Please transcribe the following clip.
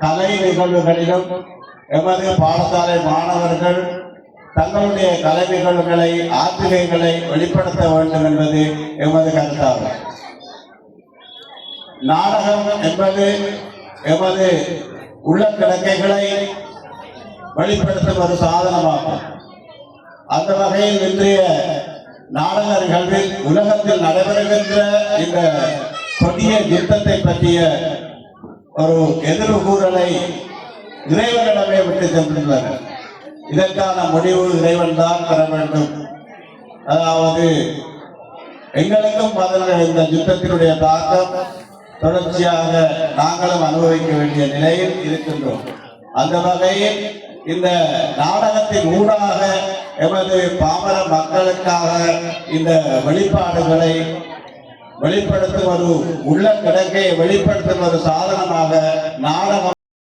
கலை நிகழ்வுகளிலும் எமது பாடசாலை மாணவர்கள் தங்களுடைய கலை நிகழ்வுகளை ஆத்திகைகளை வெளிப்படுத்த வேண்டும் என்பது எமது கருத்தாகும். நாடகம் என்பது எமது உள்ள கிடக்கைகளை வெளிப்படுத்தும் ஒரு சாதனமாகும். அந்த வகையில் இன்றைய நாடக நிகழ்வில் உலகத்தில் நடைபெறுகின்ற இந்த கொடிய யுத்தத்தை பற்றிய ஒரு எதிர்வு கூறலை இறைவனிடமே விட்டு சென்றுள்ளனர். இதற்கான முடிவு இறைவன் தான் பெற வேண்டும். அதாவது எங்களுக்கும் இந்த யுத்தத்தினுடைய தாக்கம் தொடர்ச்சியாக நாங்களும் அனுபவிக்க வேண்டிய நிலையில் இருக்கின்றோம். அந்த வகையில் இந்த நாடகத்தின் ஊடாக எமது பாமர மக்களுக்காக இந்த வெளிப்பாடுகளை வெளிப்படுத்தும் ஒரு உள்ள கிடக்கையை வெளிப்படுத்தும் ஒரு சாதனமாக நாடகம்